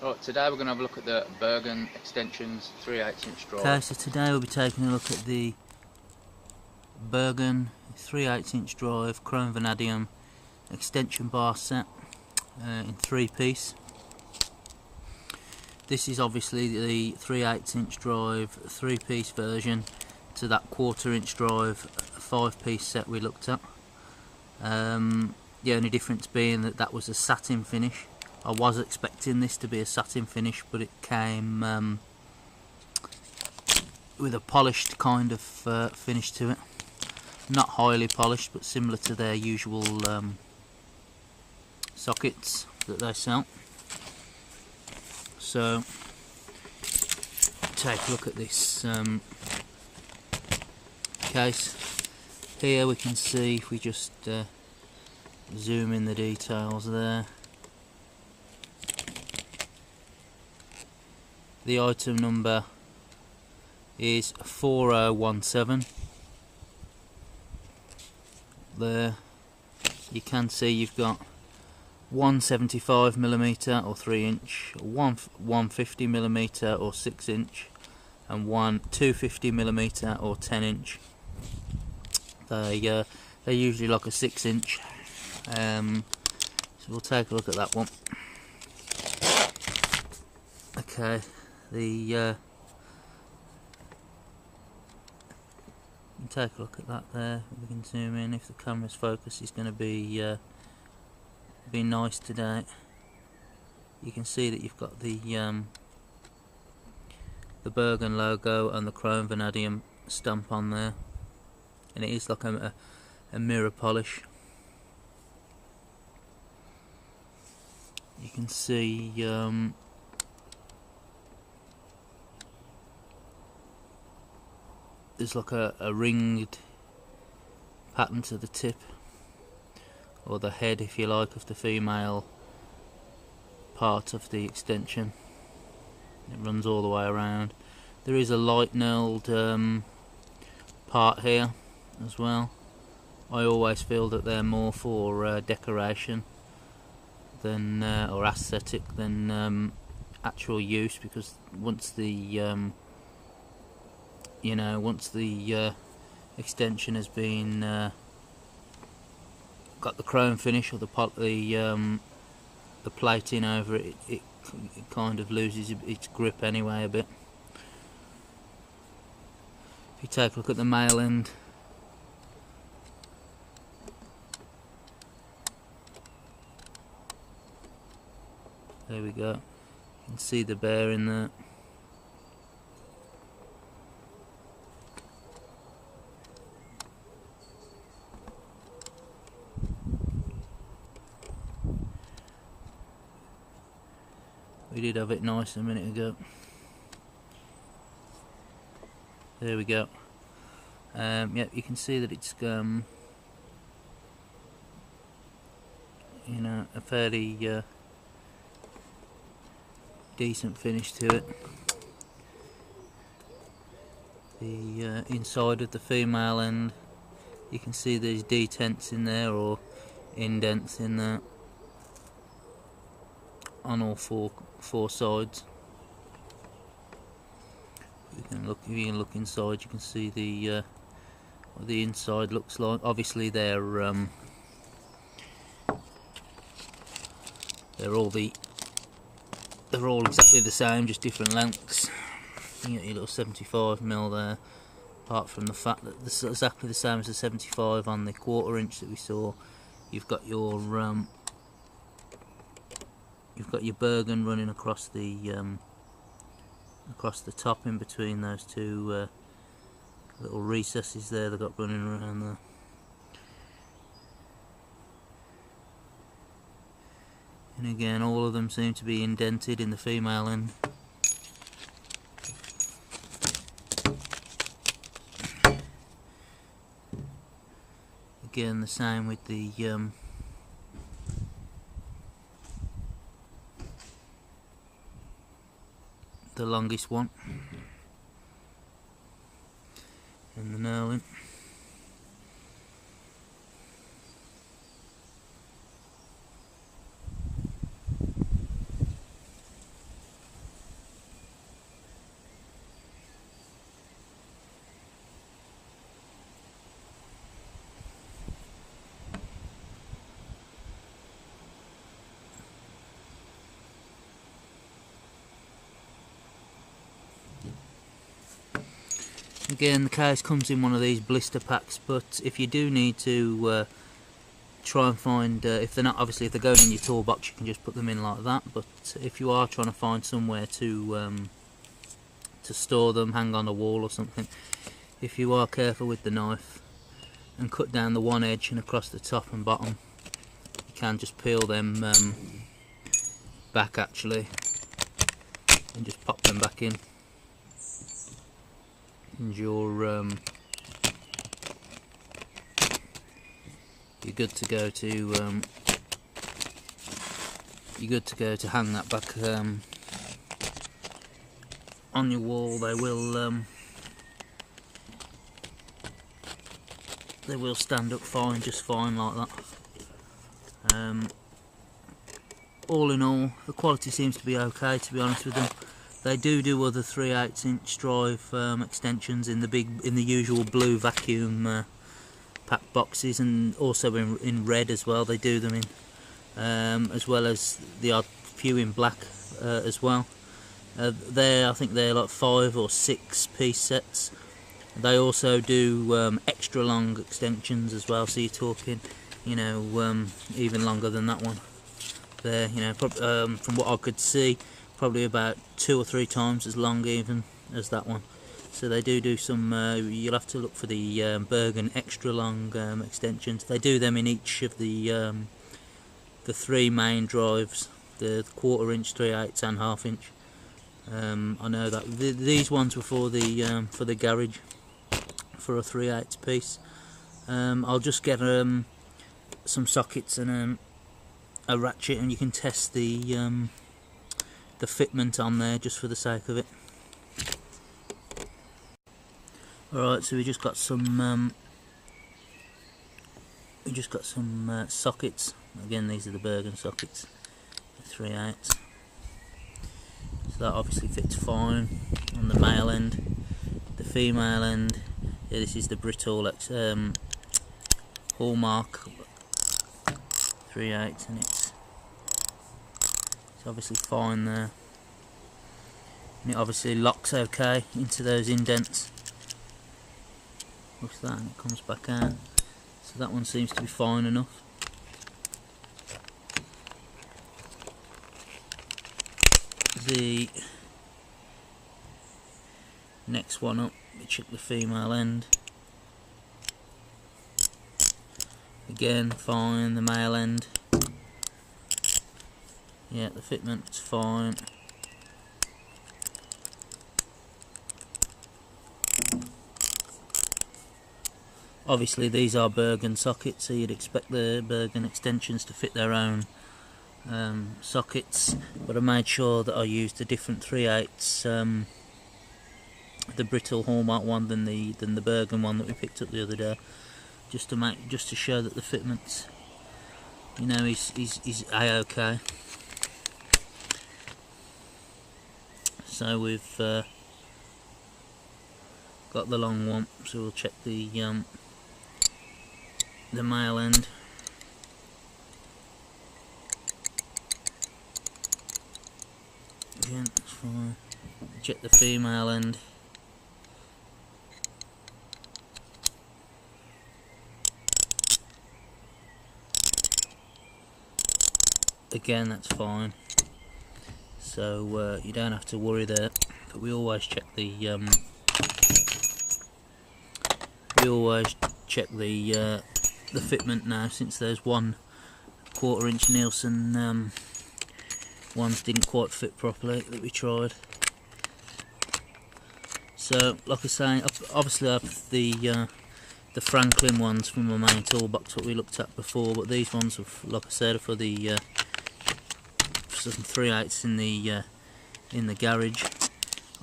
Right, today we're going to have a look at the Bergen extensions 3/8 inch drive. Okay, so today we'll be taking a look at the Bergen 3/8 inch drive chrome vanadium extension bar set in 3-piece. This is obviously the 3/8 inch drive 3-piece version to that 1/4 inch drive 5-piece set we looked at. The only difference being that that was a satin finish. I was expecting this to be a satin finish, but it came with a polished kind of finish to it. Not highly polished, but similar to their usual sockets that they sell. So take a look at this case. Here we can see, if we just zoom in the details there, the item number is 4017. There you can see you've got 175mm or 3 inch, 150mm or 6 inch, and one 250mm or 10 inch. They're usually like a 6 inch. So we'll take a look at that one. Okay, you can take a look at that there. We can zoom in if the camera's focus is going to be nice today. You can see that you've got the Bergen logo and the chrome vanadium stamp on there, and it is like a mirror polish. You can see there's like a ringed pattern to the tip, or the head if you like, of the female part of the extension. It runs all the way around. There is a light knurled part here as well. I always feel that they're more for decoration than or aesthetic than actual use, because once the once the extension has been got the chrome finish or the plating over it, it kind of loses its grip anyway a bit. If you take a look at the male end, there we go. You can see the bear in there. We did have it nice a minute ago. There we go. Yep, you can see that it's a fairly decent finish to it. The inside of the female end, you can see there's detents in there, or indents in there, on all four sides. If you can look inside, you can see the what the inside looks like. Obviously they're all exactly the same, just different lengths. You get your little 75mm there, apart from the fact that this is exactly the same as the 75 on the 1/4 inch that we saw. You've got your Bergen running across the top, in between those two little recesses there they've got running around there. And again, all of them seem to be indented in the female end. Again, the same with the longest one and the knurling. Again, the case comes in one of these blister packs, but if you do need to try and find, if they're not, obviously if they're going in your toolbox, you can just put them in like that, but if you are trying to find somewhere to store them, hang on a wall or something, if you are careful with the knife and cut down the one edge and across the top and bottom, you can just peel them back actually and just pop them back in, and you're good to go to hang that back on your wall. They will stand up fine, just fine like that. All in all, the quality seems to be okay, to be honest with them. They do other 3/8 inch drive extensions in the usual blue vacuum pack boxes, and also in red as well. They do them in, as well as the odd few in black as well. I think they're like 5 or 6 piece sets. They also do extra long extensions as well, so you're talking, you know, even longer than that one there, you know, from what I could see, probably about 2 or 3 times as long even as that one. So they do some, you'll have to look for the Bergen extra long extensions. They do them in each of the 3 main drives, the 1/4 inch, 3/8 and 1/2 inch. I know that these ones were for the garage, for a 3/8 piece. I'll just get some sockets and a ratchet, and you can test the fitment on there just for the sake of it. Alright, so we just got some sockets. Again, these are the Bergen sockets, 3/8. So that obviously fits fine on the male end. The female end, yeah, this is the brittle hallmark 3/8, and it's obviously fine there. And it obviously locks okay into those indents. What's that? And it comes back out. So that one seems to be fine enough. The next one up, we check the female end. Again, fine. The male end, yeah, the fitment's fine. Obviously these are Bergen sockets, so you'd expect the Bergen extensions to fit their own sockets, but I made sure that I used a different 3/8, the brittle hallmark one than the Bergen one that we picked up the other day, just to show that the fitment, you know, is a-okay. So we've got the long one, so we'll check the male end. Again, that's fine. Check the female end. Again, that's fine. So you don't have to worry there. But we always check the fitment now, since there's 1/4 inch Nielsen ones didn't quite fit properly that we tried. So like I say, obviously I have the Franklin ones from my main toolbox that we looked at before, but these ones are, like I said, are for the some 3/8 in the garage.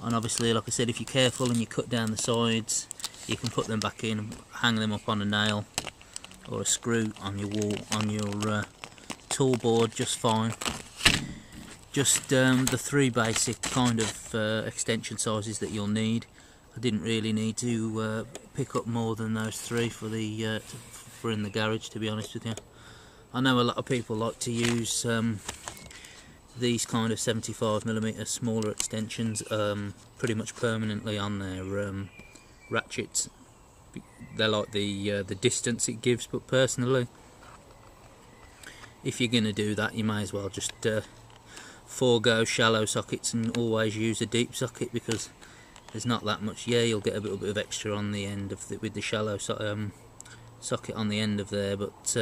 And obviously, like I said, if you're careful and you cut down the sides, you can put them back in and hang them up on a nail or a screw on your wall, on your tool board, just fine. Just the 3 basic kind of extension sizes that you'll need. I didn't really need to pick up more than those 3 for in the garage, to be honest with you. I know a lot of people like to use these kind of 75mm smaller extensions pretty much permanently on their ratchets. They're like the distance it gives, but personally, if you're going to do that, you may as well just forego shallow sockets and always use a deep socket, because there's not that much. Yeah, you'll get a little bit of extra on the end of with the shallow socket on the end of there, but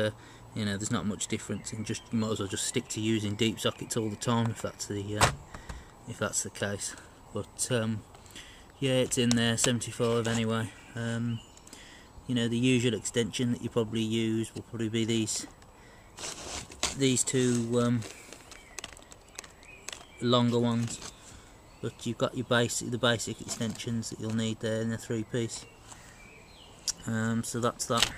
you know, there's not much difference, and you might as well just stick to using deep sockets all the time if that's the case. But yeah, it's in there, 75 anyway. You know, the usual extension that you probably use will probably be these two longer ones, but you've got your the basic extensions that you'll need there in the 3-piece. So that's that.